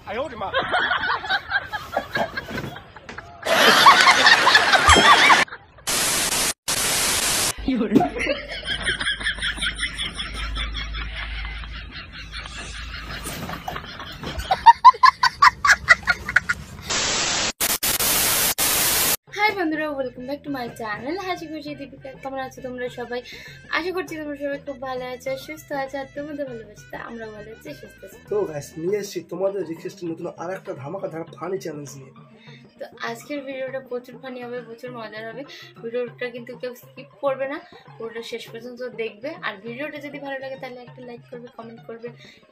哎呦我的妈有人হাই বন্ধুরা, welcome back to my channel হাসি খুশি দীপিকা। কেমন আছো তোমরা সবাই? আশা করছি তোমরা সবাই খুব ভালো আছো, সুস্থ আছো, আর তোমাদের ভালোবাসি তা আমরা ভালো আছি, সুস্থ আছি। তো গাইস নিয়ে এসেছি তোমাদের রিকোয়েস্ট নতুন আরেকটা ধামাকাধার ফানি চ্যালেঞ্জ নিয়ে। তো আজকের ভিডিওটা প্রচুর ফানি হবে, প্রচুর মজার হবে। ভিডিওটা কিন্তু কেউ স্কিপ করবে না, পুরোটা শেষ পর্যন্ত দেখবে। আর ভিডিওটা যদি ভালো লাগে তাহলে একটা লাইক করবে, কমেন্ট করবে,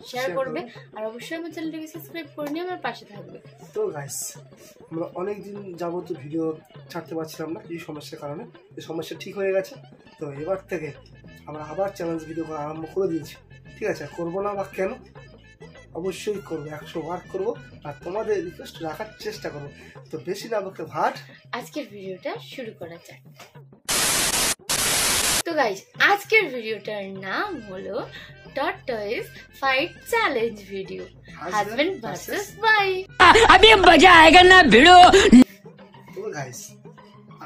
শেয়ার করবে, আর অবশ্যই আমার চ্যানেলটাকে সাবস্ক্রাইব করে নিয়ে আমার পাশে থাকবে। তো গাইস আমরা অনেকদিন যাবত ভিডিও ছাড়তে পারছিলাম না এই সমস্যার কারণে। এই সমস্যা ঠিক হয়ে গেছে, তো এবার থেকে আমরা আবার চ্যালেঞ্জ ভিডিও করা আরম্ভ করে দিয়েছি। ঠিক আছে, করবো না বা কেন? অবশ্যই করবো, 100 বার করবো, আর তোমাদের রিকোয়েস্ট রাখার চেষ্টা করবো। তো বেশি না বলতে ভাট, আজকের ভিডিওটা শুরু করা যাক। তো গাইস, আজকের ভিডিওটার নাম হলো tortoise fight challenge video, husband versus wife. अभी मजा आएगा ना भिड़ो। তো গাইস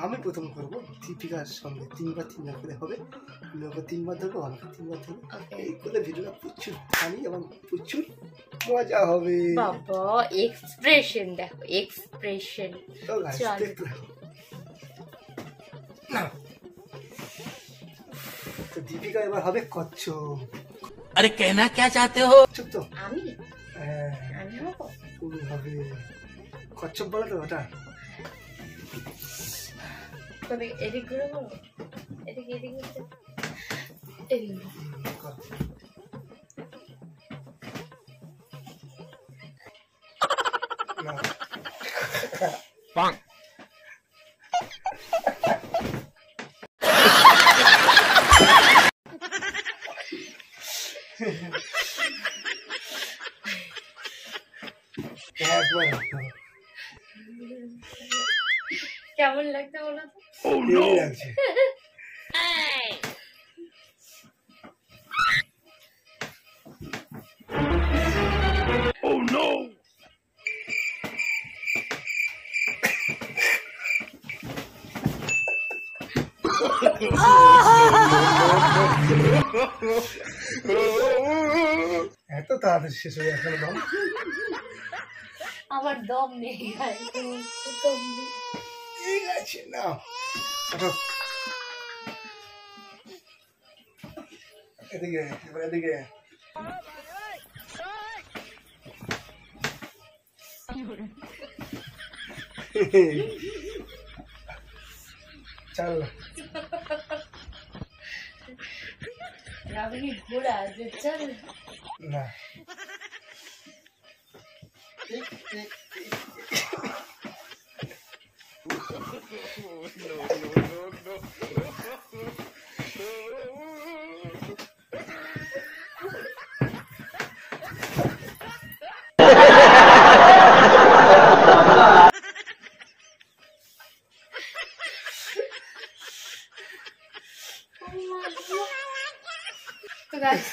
আমি প্রথম করবো দীপিকার সঙ্গে 3বার 3বার করে হবে। আমি ওকে 3বার ধরবো, আমাকে 3বার ধরবো। এই করে ভিডিওটা প্রচুর ফানি এবং প্রচুর মজা হবে। বাবা এক্সপ্রেশন দেখো, এক্সপ্রেশন। তো গাইস চল। দেখতে থাকো। না, তো দীপিকা এবার হবে কচ্ছপ। अरे कहना क्या चाहते हो? চুপ তো। আমি হ্যাঁ, আমি হবো। তুমি হবে কচ্ছপ বলে তো ওটা। তবে এদিক ঘুরে বলো, এদিকে এদিক ঘুরতে এদিক ঘুরে। না। Bang. একবার কেমন লাগছে বলো তো? এই লাগছে। Oh no. এত তাড়াতাড়ি শেষ হয়ে এখন দম। আমার দম নেই, দম নেই। ঠিক আছে না, আচ্ছা এদিকে এবার এদিকে। চল রাবণী ঘোড়া যে চল। না, তো গাইস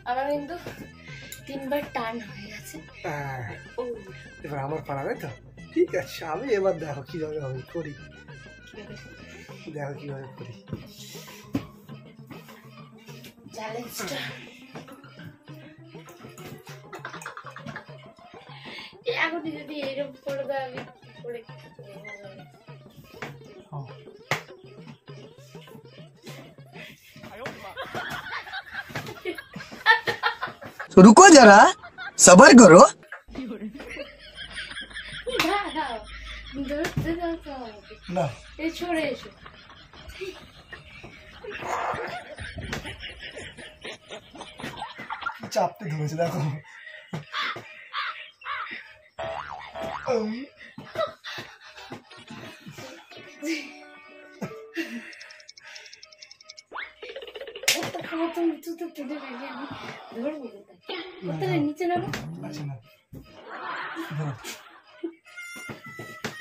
আমার কিন্তু 3বার টার্ন হয়ে গেছে। ও এবার আমার পালা, তাই তো? ঠিক আছে, আমি এবার দেখো কিভাবে হবে করি, দেখো কিভাবে করি চ্যালেঞ্জটা। এখন যদি এরকম করে দেয় আমি কি করে तो रुको जरा सबर करो। দাঁড়াও, ধরতে দাও তো আমাকে। না। এই সরে এসো। চাপতে ধরেছে দেখো। তুমি তো তুলে ফেলে আমি ধরবো কোথায়? কোথায় নিচে নামো। আচ্ছা না, ধরো।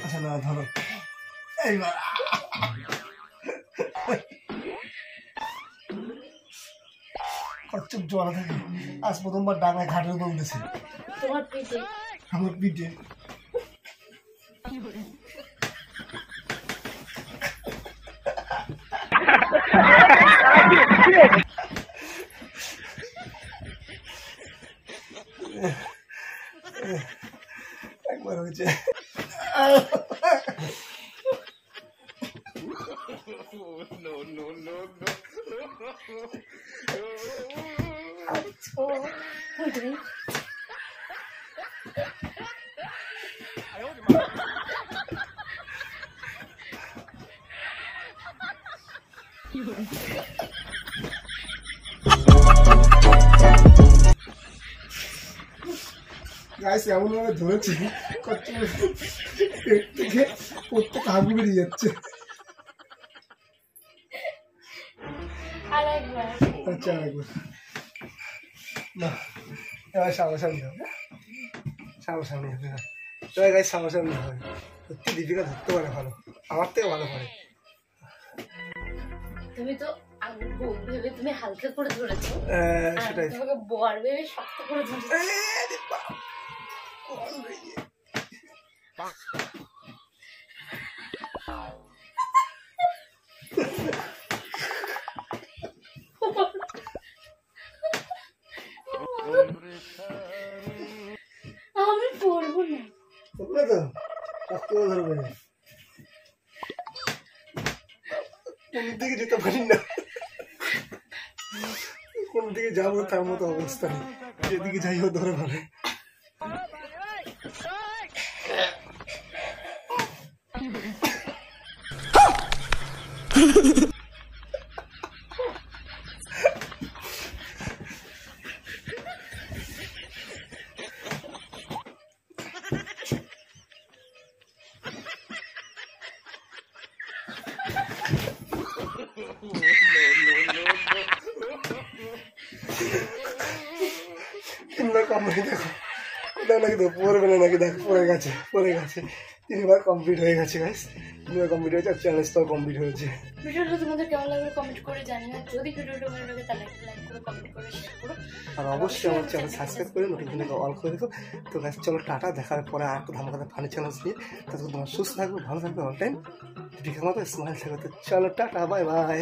আচ্ছা না, ধরো। এইবার চুপ জোয়ালা থাকে। আজ প্রথমবার ডাঙায় ঘাটের উপর উঠেছে তোমার পিঠে। আমার পিঠে। একবার হয়েছে। গাইস এমন ভাবে ধরেছি পেট থেকে প্রত্যেক হাগু বেরিয়ে যাচ্ছে। আরেকবার। আচ্ছা আরেকবার না, এবার সামনাসামনি হবে, সামনাসামনি হবে। এবার গাইস সামনাসামনি হবে। সত্যি দীপিকা ধরতে পারে ভালো, আমার থেকে ভালো পারে। তুমি তো ভেবে তুমি হালকা করে ধরেছো, সেটাই। তোমাকে বর ভেবে শক্ত করে ধরেছো। আমি পড়বো না। বুঝলে তো শক্ত করে ধরবে, কোন দিকে যেতে পারি না, কোন দিকে যাবো তার মতো অবস্থা নেই, যেদিকে যাই ও ধরে ভালো। কমপ্লিট দেখো, ওটা নাকি তো পড়বে না নাকি, দেখো পড়ে গেছে, পড়ে গেছে। 3 বার কমপ্লিট হয়ে গেছে গাইস, 3 বার কমপ্লিট হয়েছে, আর চ্যালেঞ্জটাও কমপ্লিট হয়েছে। ভিডিওটা তোমাদের কেমন লাগবে কমেন্ট করে জানিও। যদি ভিডিওটা ভালো লাগে তাহলে একটা লাইক করো, কমেন্ট করে শেয়ার করো, আর অবশ্যই আমার চ্যানেল সাবস্ক্রাইব করে নোটিফিকেশনটাকে অল করে দিও। তো গাইস চলো টাটা, দেখার পরে আর একটা ধামাকাদার ফানি চ্যালেঞ্জ নিয়ে। ততক্ষণ তোমার সুস্থ থাকবে, ভালো থাকবে, অল টাইম দীপিকার মতো স্মাইল থাকবে। তো চলো টাটা, বাই বাই।